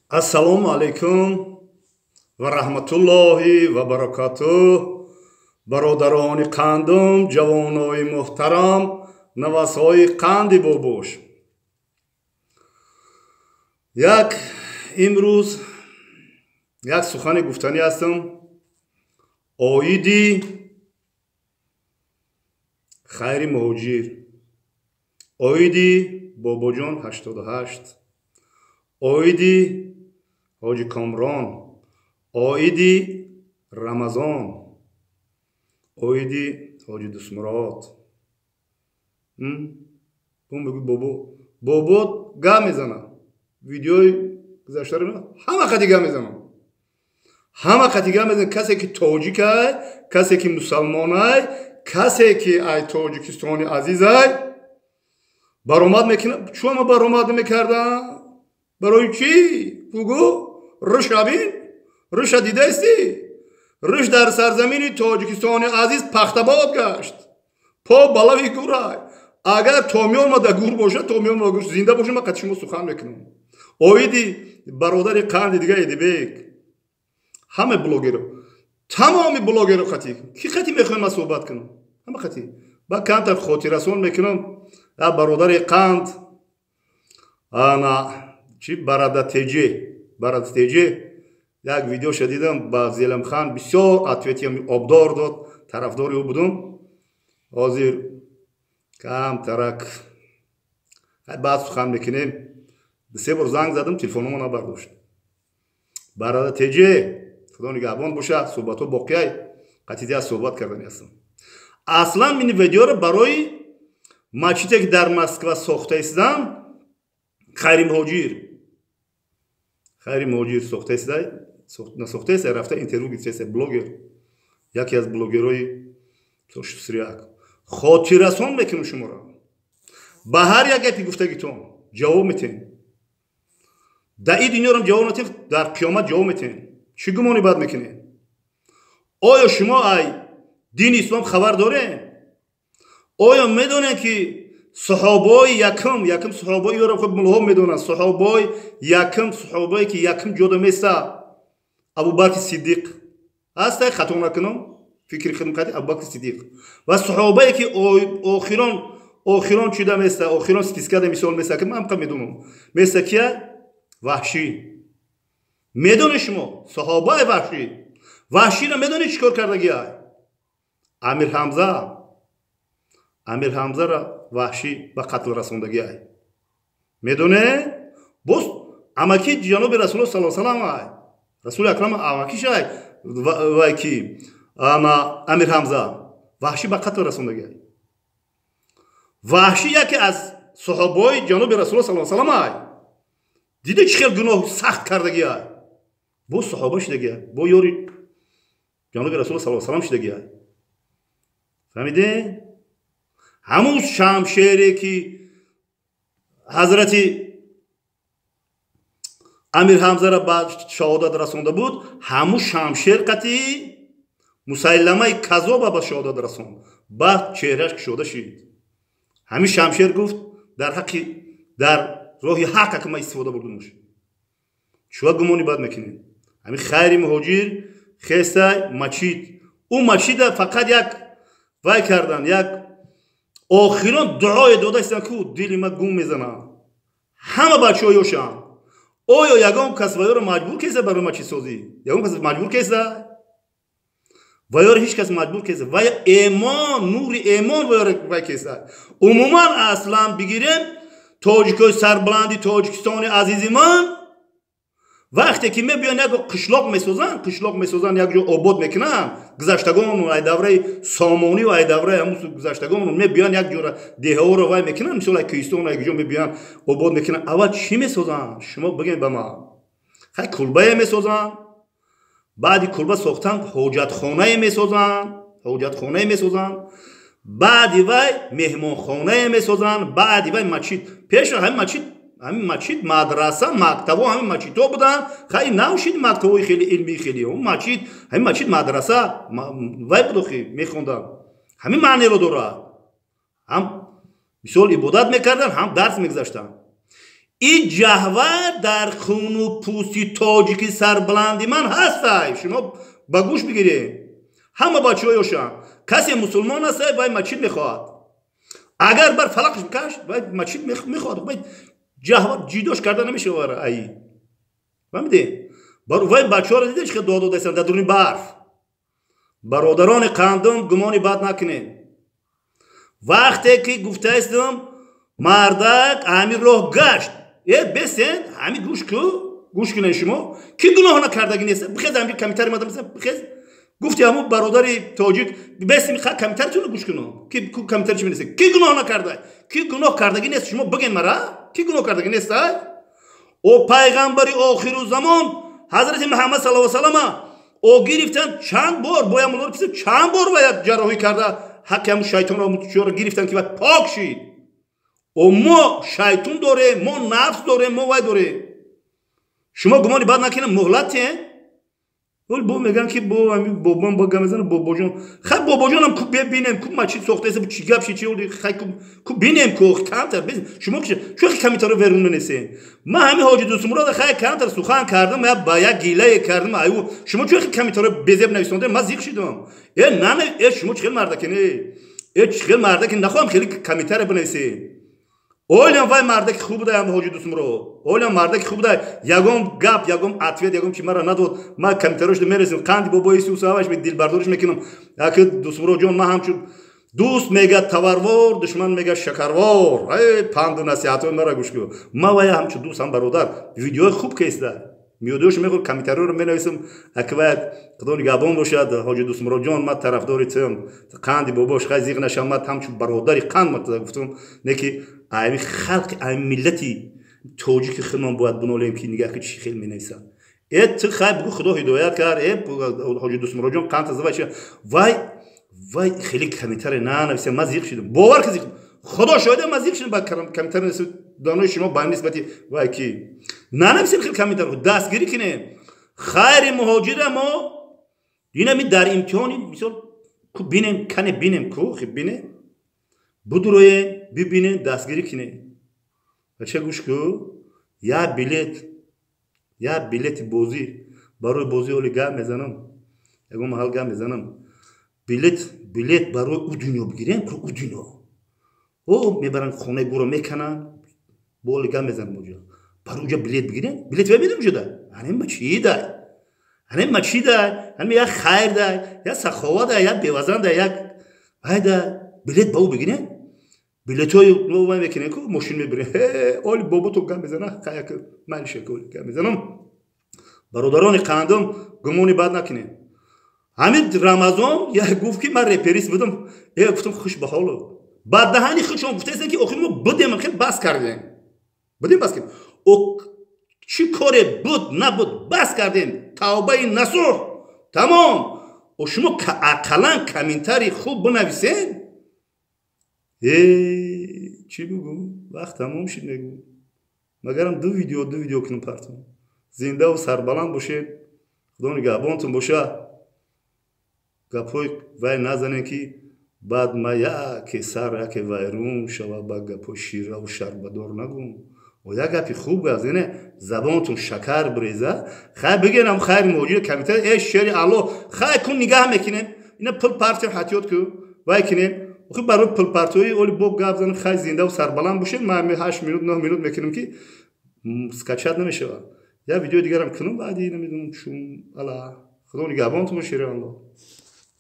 Ассалому алайкум ва раҳматуллоҳи ва баракатуҳ. Бародарони қандум, ҷавонои муҳтарам, навасҳои қанди бобош. имрӯз як сухани гуфтанӣ ҳастам. Оиди Хайри Муҳоҷир, оиди Бобоҷон 88, оиди ҳоҷи Комрон, оиди Рамазон, оиди ҳоҷи Дусмурод. бобо га мезана. Видеои гузаштаро ҳама қати га мезана. ҳама қати га мезана. Касе ки тоҷик ай, касе ки мусалмон ай, касе ки ай Тоҷикистони азиз ай, баромад мекуна. Чун ма баромад мекардам? Барои чӣ? Бугӯ рӯша бин, рӯша дидаисти? Рӯш дар сарзамини Тоҷикистони азиз пахтабод гашт. По балави гурай. Агар томён ма да гур бошад, томён ма гур зинда бошад, ма қати шумо сухан мекунам. Оиди бародари қанди дига Эдибек, ҳама блогеро, тамоми блогеро қати ки қати мехоҳем ма суҳбат кунам. ҳама қати ба камтар хотиррасон мекунам. Я бародари қанд ана чи барадатеҷе як видео шадидам ба Зеламхан бисёр ответиям обдор дод. Тарафдори ӯ будам. ҳозир камтарак баъд сухан мекунем. се бор занг задам, телефономо набардошт. Барадатеҷе худо нигаҳбон боша. суҳбатҳо боқияй қатиди аз суҳбат кардани ҳастам. Аслан мини видеоро барои мачите ки дар Москва сохта истам, Хайри Муҳоҷир сохта истай, насохта истай, рафта интервю гирифта, блогер, яке аз блогерои Сошусрияк. Хотиррасон мекунам шуморо. Ба ҳар як гапи гуфтагитон ҷавоб метен. Дар ин дунёрам ҷавоб натен, дар қиёмат ҷавоб метен. Чӣ гумони бад мекунед? Оё шумо ай дини ислом хабар доред? Оё медонед ки саҳобаи якум саҳобаи ёро хуб мулҳо медонанд. Саҳобаи якум саҳобае ки якум ҷода места Абубакр Сиддиқ ҳастай, хато накунам, фикри хидмати Абубакр Сиддиқ ва саҳобае ки охирон чида места, охирон спискада мисол места ки ман ҳам медонам. Места кия? Ваҳшӣ. Медонед шумо саҳобаи Ваҳширо медонед чӣ кор кардагиай? Амир Ҳамзаро Ваҳшӣ ба қатл расондагиай. Медонед? Боз амаки ҷаноби Расулуллоҳ саллаллоҳу алайҳи ва саллам ай. Расули акрам амакиш ай. Вай ки Амир Ҳамза Ваҳшӣ ба қатл расондагиай. Ваҳшӣ яке аз саҳобаи ҷаноби Расулуллоҳ саллаллоҳу алайҳи ва саллам ай. Дида чӣ хел гуноҳ сахт кардагиай. Бо саҳоба шидагиай. Бо ёри ҷаноби Расулуллоҳ саллаллоҳу алайҳи ва саллам шидагиай. Фаҳмидед? ҳамун шамшере ки ҳазрати Амир Ҳамзаро ба шаҳодат расонда буд, ҳамун шамшер қати Мусайламаи казоба ба шаҳодат расонд. Баъд чеҳрааш кушода шид. ҳамин шамшер гуфт дар роҳи ҳақ ки ман истифода бурдам бошад. чуа гумони бад мекунед? ҳамин Хайри Муҳоҷир хестай мачид. ӯ мачида фақат як вай кардан, як охирон дуое дода истанд ку дили ма гум мезана. ҳама бачаҳо ёшанд. оё ягон кас ваёро маҷбур кеста барои мачидсозӣ? Ягон кас маҷбур кеста? ваёро ҳеҷ кас маҷбур кеста. вай эмон, нури эмон ваёро вай кеста. умуман аслан бигирем тоҷикои сарбуланди Тоҷикистони азизи ман вақте ки мебиён як қишлоқ месозанд, як ҷо обод мекунанд, гузаштагон ай давраи Сомонӣ ва ай давраи ҳамун гузаштагон мебиён як ҷора деҳаҳоро вай мекунанд, мисол ай Кӯҳистон ай ҷо мебиён обод мекунанд. аввал чӣ месозанд? шумо бигӯед ба ман. хай кулбае месозанд. баъди кулба сохтан ҳоҷатхонае месозанд. баъди вай меҳмонхонае месозанд. баъди вай мачид. пеш ҳамин мачид мадраса, мактабо ҳамин мачидҳо буданд. хай навшид мактабҳои хеле илмӣ хеле ҳамин мачид мадраса вай будохи мехонданд. ҳамин маънеро дорад. ҳам мисол ибодат мекарданд, ҳам дарс мегузаштанд. این جهور در خون و پوستی تاجیکی سربلندی من هست. شما با گوش بگیرید. همه بچه هایشان کسی مسلمان هست باید مچید میخواد. اگر بر فلقش بکش باید مچید میخواد. باید جهور جیدوش کرده نمیشه واره ای. فهمیدی؟ وای بچه ها رو دیدش که داد دستن در درون برف. برادران قندم گمانی بد نکنین. وقتی که گفته استم مردک همین راه گشت بسن همین گوش کنین شما کی گناه نکردگی نیست. بخیز همین کمیتر مادم بخیز گفتی همون برادری تاجیک بس میخواد کمتر چون گوش کنم کی کمتر چی میرسه کی گناه نکرده کی گناه کردگی نیست. شما بگین مرا کی گناه کردگی نیست. او پیغمبری آخر الزمان حضرت محمد صلی الله علیه و سلم او گرفتن چند بار باید مولار پیش چند بار باید جراحی کرده حق همون شیطان رو گرفتن که باید پاک شید. او ما شیطان داره ما نفس داره ما وای داره. شما گمانی بعد نکنه مهلته ولی با میگن که با همین بابام با گمزن بابا جان خب بابا جانم کو ببینم کو مچی سوخته است چی گپ چی ولی خب کو ببینم کو کمتر بزن شما که چه کمیتر ورون نسه ما همین حاجی دوستم رو خیلی کمتر سخن کردم یا با یک گیله کردم ایو شما چه کمیتر بزب نویسنده ما زیق شدم نه شما چه مردکنه چه مردک نخوام خیلی کمیتر بنویسه. اولم وای مردک خوب بوده هم حاجی دوستم رو اولم مردک خوب بوده یگم گپ یگم عطفیت یگم که مرا نداد ما کمترش میرسیم قندی بابای سوساوش به دل بردارش میکنم که دوستم رو جون ما همچون دوست میگه تورور دشمن میگه شکروار ای پند و نصیحت مرا گوش کن. ما وای همچون دوست هم برادر ویدیو خوب کیسته میودوش میگم کمیتر رو مینویسم اکبات خدای نگهبان باشد حاجی دوستم رو جون ما طرفدارتم قندی باباش خیلی زیغ نشم ما همچون برادری قند ما گفتم نکی این خلق این ملتی توجیه خیلی باید بنولیم که نگاه که چی خیلی مینویسن ات خیلی بگو خدا هدایت کرد حاجی دوستم رو جون قند زبایش وای خیلی کمیتر نه نویسم ما زیغ شدم باور که زیغ خدا شاهده ما زیغ شدم با کمیتر نویسم دانای شما با نسبتی وای کی نه نویسم خیلی کمیتر دستگیری کنه خیر مهاجر ما اینا می در امتحانی مثلا کو بینم کنه بینم کو خب بینه بدروی ببینه دستگیری کنه بچه گوش کو یا بلیت بازی برای بازی اولی گم میزنم یکم محل گم میزنم بلیت برای او دنیا بگیرن که او دنیا او میبرن خونه گورو میکنن با اولی گم میزنم اونجا برای اونجا بلیت بگیرن بلیت ببینم جدا هنم چی ده هنم یا خیر ده یا سخاوت ده یا بیوزن ده یا هایده بلیت با او بگیرن بلیت های رو میکنه که ماشین میبره اولی بابا تو گم میزنه خیلی که من شکل گم میزنم. برادران قندم گمونی بد نکنه همین رمضان یا گفت که من رپریس بودم گفتم خوش به حالو بعد دهانی خودشون گفته است که آخر ما بدیم خیلی بس کردیم او چی کاری بود نبود بس کردیم توبه نصوح تمام و شما که اقلا کامنتری خوب بنویسین چی بگو وقت تمام شد نگو مگرم دو ویدیو کنم پرتون زنده و سربلند باشید خدا نگهبانتون باشه گپای وای نزنین که بعد ما یک سر یک وایرون شوا با گپای شیره و شربدار نگم و یک گپی خوب از اینه زبانتون شکر بریزه خیلی بگیرم خیر موجود کمیتر ای شعری الله خیلی کن نگاه میکنیم اینا پل پارتی حتیات که وای کنیم خب برای پل پارتوی اولی بوب گپ زنم خیلی زنده و سربلند باشید من 8 مینوت 9 مینوت میکنم که سکچات نمیشه یا ویدیو دیگرم کنم بعدی نمیدونم چون الله خدا نگهبانتون باشه الله.